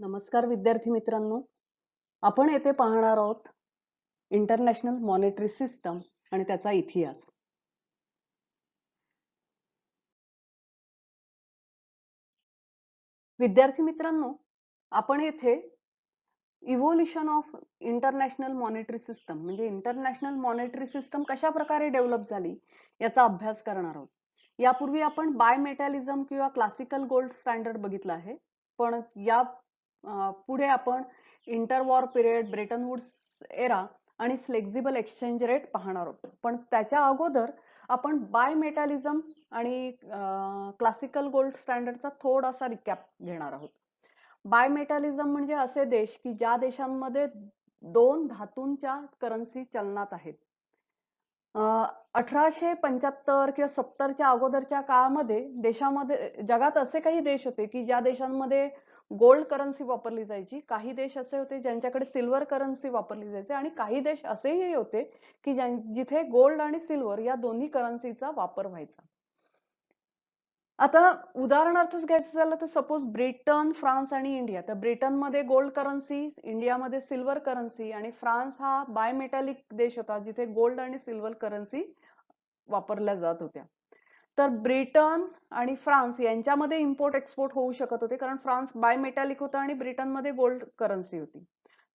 नमस्कार विद्यार्थी मित्रांनो, आपण येथे पाहणार आहोत इंटरनॅशनल मॉनिटरी सिस्टम आणि त्याचा इतिहास. विद्यार्थी मित्रांनो, आपण येथे evolution of international monetary system म्हणजे इंटरनॅशनल मॉनिटरी सिस्टम कशा प्रकारे डेव्हलप झाली याचा अभ्यास करणार आहोत. यापूर्वी आपण बायमेटॅलिझम किंवा क्लासिकल गोल्ड स्टँडर्ड बघितलं आहे, पण पुढे आपण interwar period, Bretton Woods era आणि फ्लेक्झिबल एक्सचेंज रेट पाहणार आहोत. पण त्याच्या अगोदर आपण बायमेटॅलिझम आणि क्लासिकल गोल्ड स्टँडर्डचा थोडासा रिकॅप घेणार आहोत. बायमेटॅलिझम म्हणजे असे देश की ज्या देशांमध्ये दोन धातूंच्या करन्सी चलनात आहेत. 1875 किंवा 70च्या अगोदरच्या काळामध्ये देशामध्ये जगात असे काही देश होते की ज्या देशांमध्ये गोल्ड करन्सी वापरली जायची, काही देश असे होते ज्यांच्याकडे सिल्वर करन्सी वापरली जायची आणि काही देश असेही होते की जिथे गोल्ड आणि सिल्वर या दोन्ही करन्सीचा वापर व्हायचा. आता उदाहरणार्थच घ्यायचं झालं तर सपोज ब्रिटन, फ्रान्स आणि इंडिया. तर ब्रिटनमध्ये गोल्ड करन्सी, इंडियामध्ये सिल्वर करन्सी आणि फ्रान्स हा बायमेटॅलिक देश होता जिथे गोल्ड आणि सिल्वर करन्सी वापरल्या जात होत्या. तर ब्रिटन आणि फ्रान्स यांच्यामध्ये इम्पोर्ट एक्सपोर्ट होऊ शकत होते कारण फ्रान्स बायमेटॅलिक होता आणि ब्रिटनमध्ये गोल्ड करन्सी होती.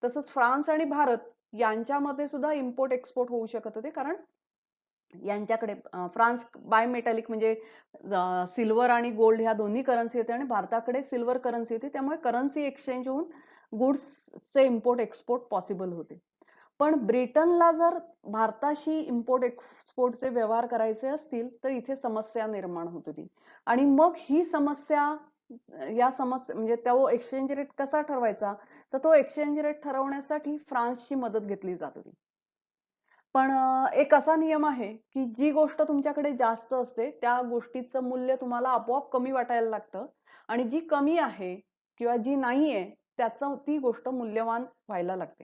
तसंच फ्रान्स आणि भारत यांच्यामध्ये सुद्धा इम्पोर्ट एक्सपोर्ट होऊ शकत होते कारण यांच्याकडे फ्रान्स बायमेटॅलिक म्हणजे सिल्वर आणि गोल्ड ह्या दोन्ही करन्सी होते आणि भारताकडे सिल्वर करन्सी होती, त्यामुळे करन्सी एक्सचेंज होऊन गुड्सचे इम्पोर्ट एक्सपोर्ट पॉसिबल होते. पण ब्रिटनला जर भारताशी इम्पोर्ट एक्सपोर्टचे व्यवहार करायचे असतील तर इथे समस्या निर्माण होत होती आणि मग ही समस्या म्हणजे तो एक्सचेंज रेट कसा ठरवायचा, तर तो एक्सचेंज रेट ठरवण्यासाठी फ्रान्सची मदत घेतली जात होती. पण एक असा नियम आहे की जी गोष्ट तुमच्याकडे जास्त असते त्या गोष्टीचं मूल्य तुम्हाला आपोआप कमी वाटायला लागतं आणि जी कमी आहे किंवा जी नाहीये त्याचं ती गोष्ट मूल्यवान व्हायला लागते.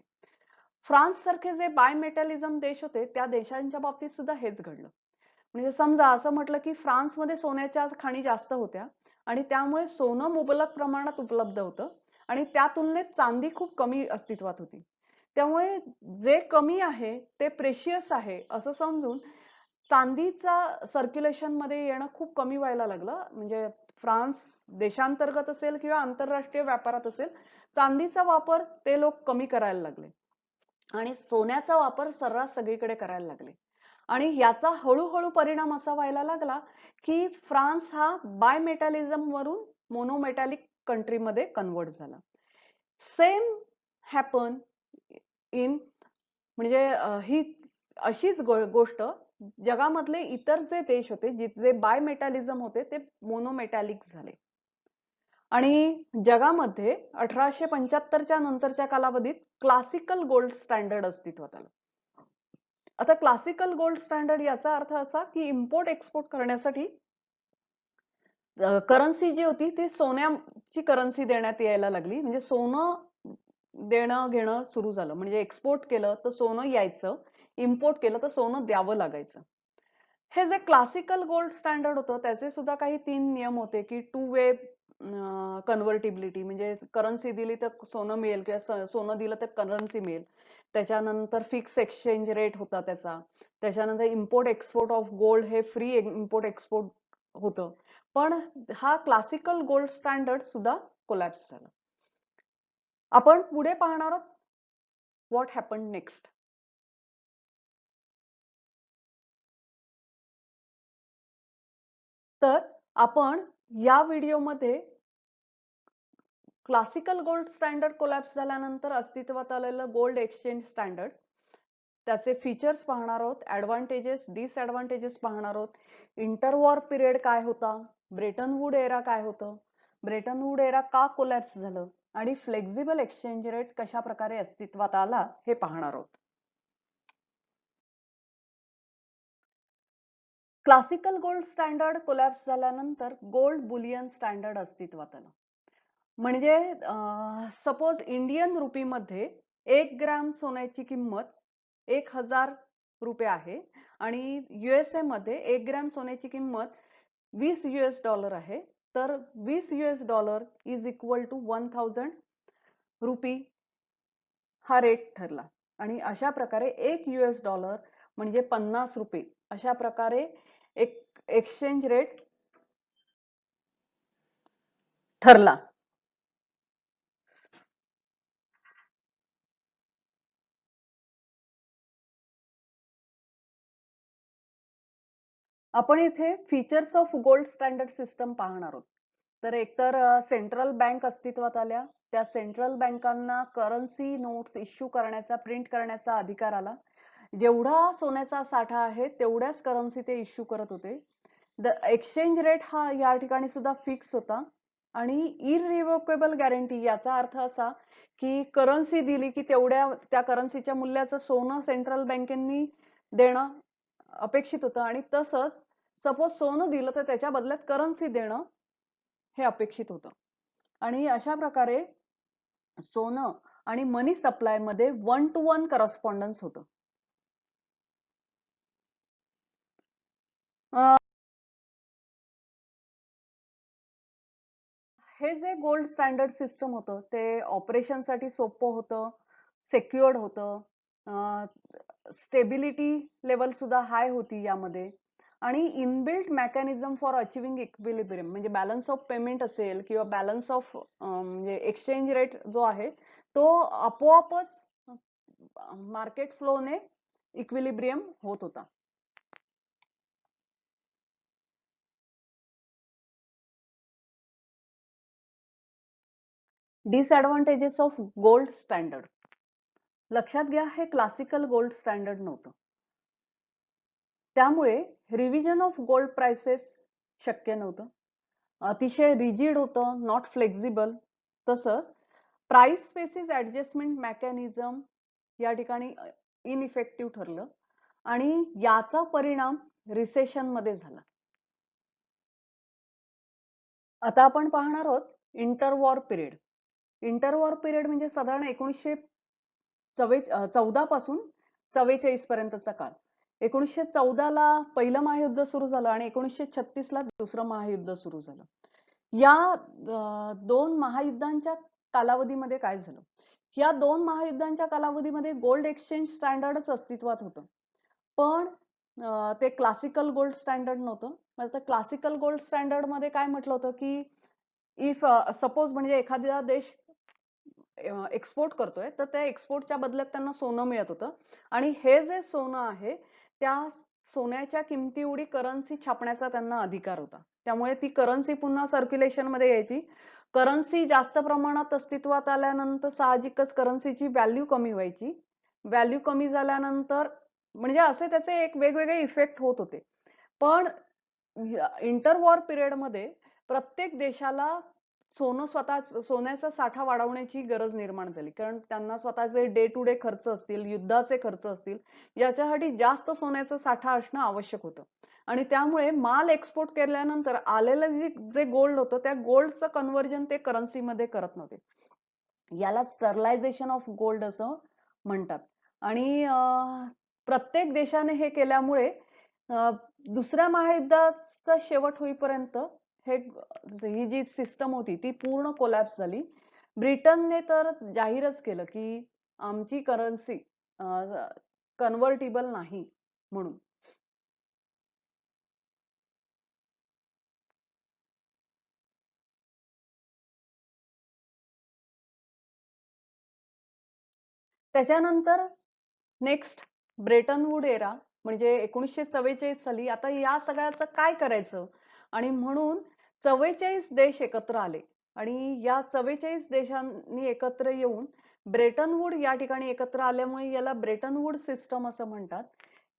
फ्रान्स सारखे जे बायमेटॅलिझम देश होते त्या देशांच्या बाबतीत सुद्धा हेच घडलं. म्हणजे समजा असं म्हटलं की फ्रान्समध्ये सोन्याच्या खाणी जास्त होत्या आणि त्यामुळे सोनं मुबलक प्रमाणात उपलब्ध होतं आणि त्या तुलनेत चांदी खूप कमी अस्तित्वात होती. त्यामुळे जे कमी आहे ते प्रेशियस आहे असं समजून चांदीचा सर्क्युलेशन मध्ये येणं खूप कमी व्हायला लागलं. म्हणजे फ्रान्स देशांतर्गत असेल किंवा आंतरराष्ट्रीय व्यापारात असेल, चांदीचा वापर ते लोक कमी करायला लागले आणि सोन्याचा वापर सर्रास सगळीकडे करायला लागले आणि याचा हळूहळू परिणाम असा व्हायला लागला की फ्रान्स हा बायमेटॅलिझम वरून मोनोमेटॅलिक कंट्रीमध्ये कन्वर्ट झाला. सेम हॅपन इन म्हणजे ही अशीच गोष्ट जगामधले इतर जे देश होते जे बायमेटॅलिझम होते ते मोनोमेटॅलिक झाले आणि जगामध्ये 1875च्या नंतरच्या कालावधीत क्लासिकल गोल्ड स्टँडर्ड अस्तित्वात आलं. आता क्लासिकल गोल्ड स्टँडर्ड याचा अर्थ असा की इम्पोर्ट एक्सपोर्ट करण्यासाठी करन्सी जी होती ती सोन्याची करन्सी देण्यात यायला लागली. म्हणजे सोनं देणं घेणं सुरू झालं. म्हणजे एक्सपोर्ट केलं तर सोनं यायचं, इम्पोर्ट केलं तर सोनं द्यावं लागायचं. हे जे क्लासिकल गोल्ड स्टँडर्ड होतं त्याचे सुद्धा काही 3 नियम होते की टू वे कन्व्हर्टिबिलिटी, म्हणजे करन्सी दिली तर सोनं मिळेल किंवा सोनं दिलं तर करन्सी मिळेल. त्याच्यानंतर फिक्स एक्सचेंज रेट होता त्याच्यानंतर इम्पोर्ट एक्सपोर्ट ऑफ गोल्ड हे फ्री इम्पोर्ट एक्सपोर्ट होतं. पण हा क्लासिकल गोल्ड स्टँडर्ड सुद्धा कोलॅप्स झाला. आपण पुढे पाहणार आहोत व्हॉट हॅपन नेक्स्ट. तर आपण या व्हिडिओमध्ये क्लासिकल गोल्ड स्टँडर्ड कोलॅप्स झाल्यानंतर अस्तित्वात आलेलं गोल्ड एक्सचेंज स्टँडर्ड, त्याचे फीचर्स पाहणार आहोत, ऍडव्हान्टेजेस डिसएडव्हान्टेजेस पाहणार आहोत, इंटरवॉर पिरियड काय होता, ब्रेटन वूड एरा काय होतं, ब्रेटन वूड एरा का कोलॅप्स झालं आणि फ्लेक्झिबल एक्सचेंज रेट कशा प्रकारे अस्तित्वात आला हे पाहणार आहोत. क्लासिकल गोल्ड स्टँडर्ड कोलॅप्स झाल्यानंतर गोल्ड बुलियन स्टँडर्ड अस्तित्वात आलं. म्हणजे सपोज इंडियन रुपीमध्ये 1 ग्रॅम सोन्याची किंमत 1000 रुपये आहे आणि युएसए मध्ये 1 ग्रॅम सोन्याची किंमत $20 आहे. तर $20 इज इक्वल टू 1000 रुपी हा रेट ठरला आणि अशा प्रकारे $1 म्हणजे 50 रुपये अशा प्रकारे एक एक्सचेंज रेट ठरला. आपण इथे features of gold standard system पाहणार आहोत. तर एकतर सेंट्रल बँक अस्तित्वात आल्या. त्या सेंट्रल बँकांना करन्सी नोट्स इश्यू करण्याचा, प्रिंट करण्याचा अधिकार आला. जेवढा सोन्याचा साठा आहे तेवढ्याच करन्सी ते इश्यू करत होते. द एक्सचेंज रेट हा या ठिकाणी सुद्धा फिक्स होता आणि इरिव्होकेबल गॅरंटी याचा अर्थ असा की करन्सी दिली की तेवढ्या त्या करन्सीच्या मूल्याचं सोनं सेंट्रल बँकेंनी देणं अपेक्षित होतं आणि तसंच सपोज सोनं दिलं तर त्याच्या बदल्यात करन्सी देणं हे अपेक्षित होतं. आणि अशा प्रकारे सोनं आणि मनी सप्लाय मध्ये 1 to 1 करस्पॉन्डन्स होतं. हे जे गोल्ड स्टँडर्ड सिस्टम होतं ते ऑपरेशनसाठी सोपं होतं, सेक्युअर्ड होतं, स्टेबिलिटी लेवल सुद्धा हाय होती यामध्ये आणि inbuilt mechanism for achieving equilibrium म्हणजे बॅलन्स ऑफ पेमेंट असेल किंवा बॅलन्स ऑफ म्हणजे एक्सचेंज रेट जो आहे तो आपोआपच मार्केट फ्लोने इक्विलिब्रियम होत होता. Disadvantages of gold standard. लक्षात घ्या हे क्लासिकल गोल्ड स्टँडर्ड नव्हतं. त्यामुळे रिव्हिजन ऑफ गोल्ड प्राइसेस शक्य नव्हतं. अतिशय रिजिड होतं, नॉट फ्लेक्झिबल. तसंच प्राइस स्पेसिस ऍडजस्टमेंट मेकॅनिझम या ठिकाणी इनइफेक्टिव्ह ठरलं आणि याचा परिणाम रिसेशन मध्ये झाला. आता आपण पाहणार आहोत इंटरवॉर पिरियड. इंटरवॉर पिरियड म्हणजे साधारण 1914 पासून 44 पर्यंतचा काळ. 1914 ला पहिलं महायुद्ध सुरू झालं आणि 1936 ला दुसरं महायुद्ध सुरू झालं. या दोन महायुद्धांच्या कालावधीमध्ये काय झालं? या दोन महायुद्धांच्या कालावधीमध्ये गोल्ड एक्सचेंज स्टँडर्डच अस्तित्वात होतं. पण ते क्लासिकल गोल्ड स्टँडर्ड नव्हतं. तर क्लासिकल गोल्ड स्टँडर्ड मध्ये काय म्हटलं होतं की इफ सपोज म्हणजे एखादा देश एक्सपोर्ट करतोय तर त्या एक्सपोर्टच्या बदल्यात त्यांना सोनं मिळत होतं आणि हे जे सोनं आहे त्या सोन्याच्या किमती एवढी करन्सी छापण्याचा त्यांना अधिकार होता. त्यामुळे ती करन्सी पुन्हा सर्क्युलेशन मध्ये यायची. करन्सी जास्त प्रमाणात अस्तित्वात आल्यानंतर साहजिकच करन्सीची व्हॅल्यू कमी व्हायची. व्हॅल्यू कमी झाल्यानंतर म्हणजे असे त्याचे एक वेगवेगळे इफेक्ट होत होते. पण इंटरवॉर पिरियड मध्ये प्रत्येक देशाला सोन्याचा साठा वाढवण्याची गरज निर्माण झाली. कारण त्यांना स्वतःचे डे टू डे खर्च असतील, युद्धाचे खर्च असतील, याच्यासाठी जास्त सोन्याचा साठा असणं आवश्यक होतं. आणि त्यामुळे माल एक्सपोर्ट केल्यानंतर आलेलं जे गोल्ड होतं त्या गोल्डचं कन्व्हर्जन ते करन्सीमध्ये करत नव्हते. याला स्टरलायझेशन ऑफ गोल्ड असं म्हणतात. आणि प्रत्येक देशाने हे केल्यामुळे दुसऱ्या महायुद्धाचा शेवट होईपर्यंत ही जी सिस्टम होती ती पूर्ण कोलॅप्स झाली. ब्रिटनने तर जाहीरच केलं की आमची करन्सी कन्व्हर्टिबल नाही म्हणून. त्याच्यानंतर नेक्स्ट ब्रेटन वूड एरा म्हणजे 1944 साली. आता या सगळ्याचं काय करायचं आणि म्हणून 44 देश एकत्र आले आणि या 44 देशांनी एकत्र येऊन ब्रेटन वूड या ठिकाणी एकत्र आल्यामुळे याला ब्रेटन वूड सिस्टम असं म्हणतात.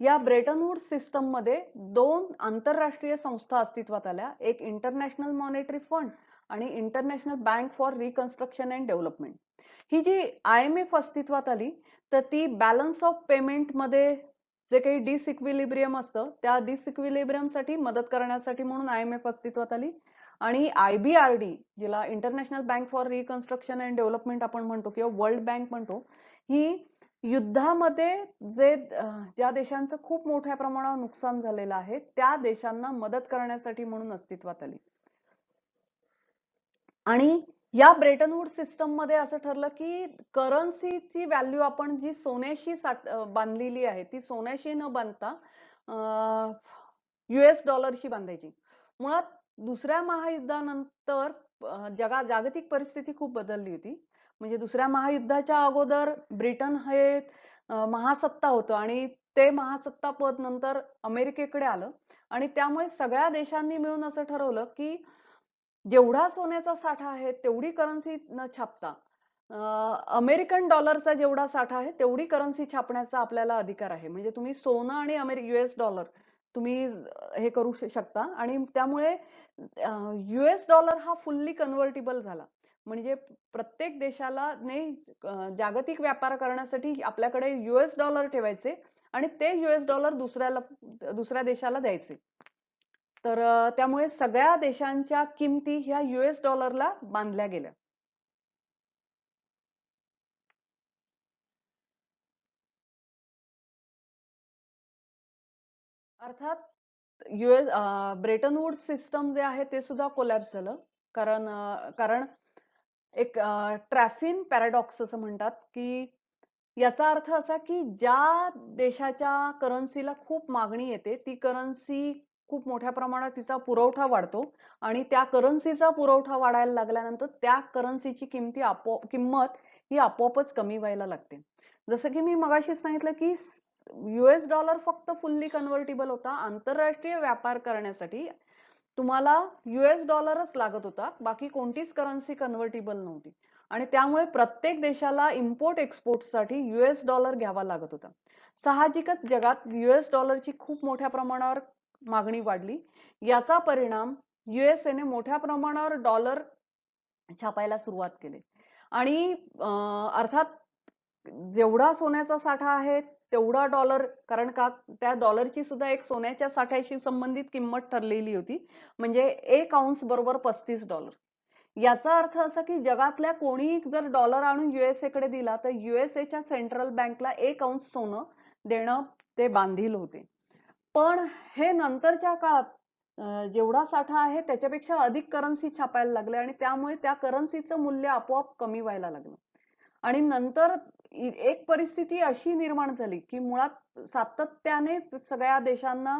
या ब्रेटन वूड सिस्टम मध्ये दोन आंतरराष्ट्रीय संस्था अस्तित्वात आल्या. एक इंटरनॅशनल मॉनिटरी फंड आणि International Bank for Reconstruction and Development. ही जी IMF अस्तित्वात आली तर ती बॅलन्स ऑफ पेमेंट मध्ये जे काही डिसइक्विलिब्रियम असतं त्या डिसइक्विलिब्रियम साठी मदत करण्यासाठी म्हणून IMF अस्तित्वात आली. आणि IBRD जिला international Bank for Reconstruction and development आपण म्हणतो किंवा वर्ल्ड बँक म्हणतो, ही युद्धामध्ये ज्या देशांचं खूप मोठ्या प्रमाणावर नुकसान झालेलं आहे त्या देशांना मदत करण्यासाठी म्हणून अस्तित्वात आली. आणि या ब्रेटन वूड सिस्टम मध्ये असं ठरलं की करन्सीची व्हॅल्यू आपण जी सोन्याशी बांधलेली आहे ती सोन्याशी न बांधता US डॉलरशी बांधायची. मुळात दुसऱ्या महायुद्धानंतर जागतिक परिस्थिती खूप बदलली होती. म्हणजे दुसऱ्या महायुद्धाच्या अगोदर ब्रिटन हे महासत्ता होतं आणि ते महासत्ता पद नंतर अमेरिकेकडे आलं आणि त्यामुळे सगळ्या देशांनी मिळून असं ठरवलं की जेवढा सोन्याचा साठा आहे तेवढी करन्सी न छापता अमेरिकन डॉलरचा जेवढा साठा आहे तेवढी करन्सी छापण्याचा आपल्याला अधिकार आहे. म्हणजे तुम्ही सोनं आणि US डॉलर तुम्ही हे करू शकता आणि त्यामुळे US डॉलर हा फुल्ली कन्व्हर्टिबल झाला. म्हणजे प्रत्येक देशाला जागतिक व्यापार करण्यासाठी आपल्याकडे US डॉलर ठेवायचे आणि ते US डॉलर दुसऱ्या देशाला द्यायचे. तर त्यामुळे सगळ्या देशांच्या किमती ह्या US डॉलरला बांधल्या गेल्या. अर्थात ब्रेटन वूड्स सिस्टम जे आहे ते सुद्धा कोलॅप्स झालं. कारण एक ट्रॅफिन पॅराडॉक्स असं म्हणतात की याचा अर्थ असा की ज्या देशाच्या करन्सीला खूप मागणी येते ती करन्सी खूप मोठ्या प्रमाणात तिचा पुरवठा वाढतो आणि त्या करन्सीचा पुरवठा वाढायला लागल्यानंतर त्या करन्सीची किंमत ही आपोआपच कमी व्हायला लागते. जसं की मी मगाशीच सांगितलं की US डॉलर फक्त फुल्ली कन्व्हर्टिबल होता. आंतरराष्ट्रीय व्यापार करण्यासाठी तुम्हाला US डॉलरच लागत होता, बाकी कोणतीच करन्सी कन्व्हर्टिबल नव्हती आणि त्यामुळे प्रत्येक देशाला इम्पोर्ट एक्सपोर्टसाठी US डॉलर घ्यावा लागत होता. साहजिकच जगात US डॉलरची खूप मोठ्या प्रमाणावर मागणी वाढली. याचा परिणाम USA ने मोठ्या प्रमाणावर डॉलर छापायला सुरुवात केली आणि अर्थात जेवढा सोन्याचा साठा आहे तेवढा डॉलर, कारण का त्या डॉलरची सुद्धा एक सोन्याच्या साठ्याशी संबंधित किंमत ठरलेली होती. म्हणजे 1 औंस बरोबर $35. याचा अर्थ असा की जगातल्या कोणी जर डॉलर आणून USA कडे दिला तर USA च्या सेंट्रल बँकला 1 औंस सोनं देणं ते बांधील होते. पण हे नंतरच्या काळात जेवढा साठा आहे त्याच्यापेक्षा अधिक करन्सी छापायला लागले आणि त्यामुळे त्या करन्सीचं मूल्य आपोआप कमी व्हायला लागलं आणि नंतर एक परिस्थिती अशी निर्माण झाली की मुळात सातत्याने सगळ्या देशांना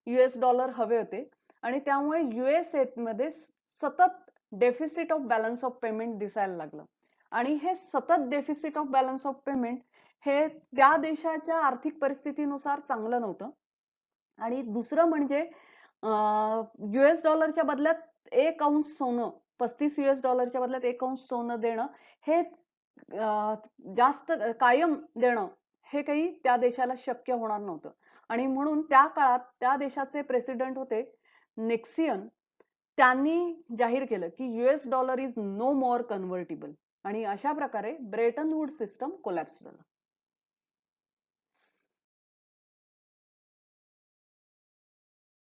US डॉलर हवे होते आणि त्यामुळे USA मध्ये सतत deficit of balance of payment दिसायला लागलं आणि हे सतत deficit of balance of payment हे त्या देशाच्या आर्थिक परिस्थितीनुसार चांगलं नव्हतं. आणि दुसरं म्हणजे US डॉलरच्या बदल्यात 1 औंस सोनं, 35 US डॉलरच्या बदल्यात 1 औंस सोनं देणं हे जास्त कायम देणं हे काही त्या देशाला शक्य होणार नव्हतं आणि म्हणून त्या काळात त्या देशाचे प्रेसिडेंट होते निक्सन. त्यांनी जाहीर केलं की US dollar is no more convertible आणि अशा प्रकारे ब्रेटन वूड सिस्टम कोलॅप्स झालं.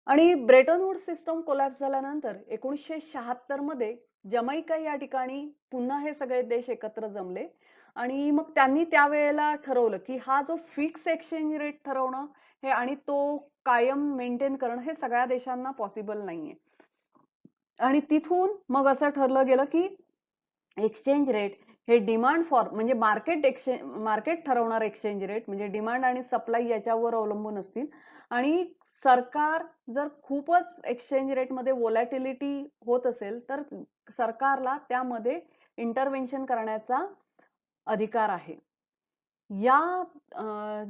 आणि ब्रेटन वूड सिस्टम कोलॅप्स झाल्यानंतर 1976 मध्ये जमैका या ठिकाणी पुन्हा हे सगळे देश एकत्र जमले आणि मग त्यांनी त्यावेळेला ठरवलं की हा जो फिक्स एक्सचेंज रेट ठरवणं हे आणि तो कायम मेंटेन करणं हे सगळ्या देशांना पॉसिबल नाहीये आणि तिथून मग असं ठरलं गेलं की एक्सचेंज रेट हे डिमांड फॉर म्हणजे मार्केट ठरवणार एक्सचेंज रेट म्हणजे डिमांड आणि सप्लाय याच्यावर अवलंबून असतील आणि सरकार जर खूपच एक्सचेंज रेट मध्ये व्होलॅटिलिटी होत असेल तर सरकारला त्यामध्ये इंटरव्हेन्शन करण्याचा अधिकार आहे. या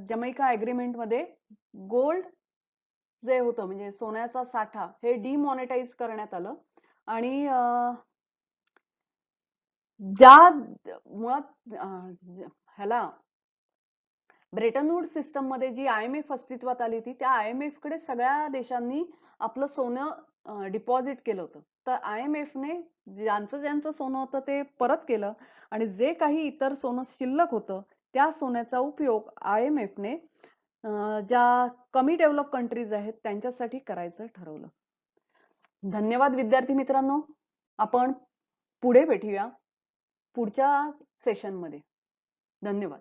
जमैका अग्रीमेंट मध्ये गोल्ड जे होतं म्हणजे सोन्याचा साठा हे डिमॉनिटाईज करण्यात आलं आणि ज्या मुळात ह्याला ब्रेटन वूड सिस्टम मध्ये जी IMF अस्तित्वात आली होती त्या IMF कडे सगळ्या देशांनी आपलं सोनं डिपॉझिट केलं होतं. तर IMF ने ज्यांचं सोनं होतं ते परत केलं आणि जे काही इतर सोनं शिल्लक होतं त्या सोन्याचा उपयोग IMF ने ज्या कमी डेव्हलप कंट्रीज आहेत त्यांच्यासाठी करायचं ठरवलं. धन्यवाद विद्यार्थी मित्रांनो. आपण पुढे भेटूया पुढच्या सेशनमध्ये. धन्यवाद.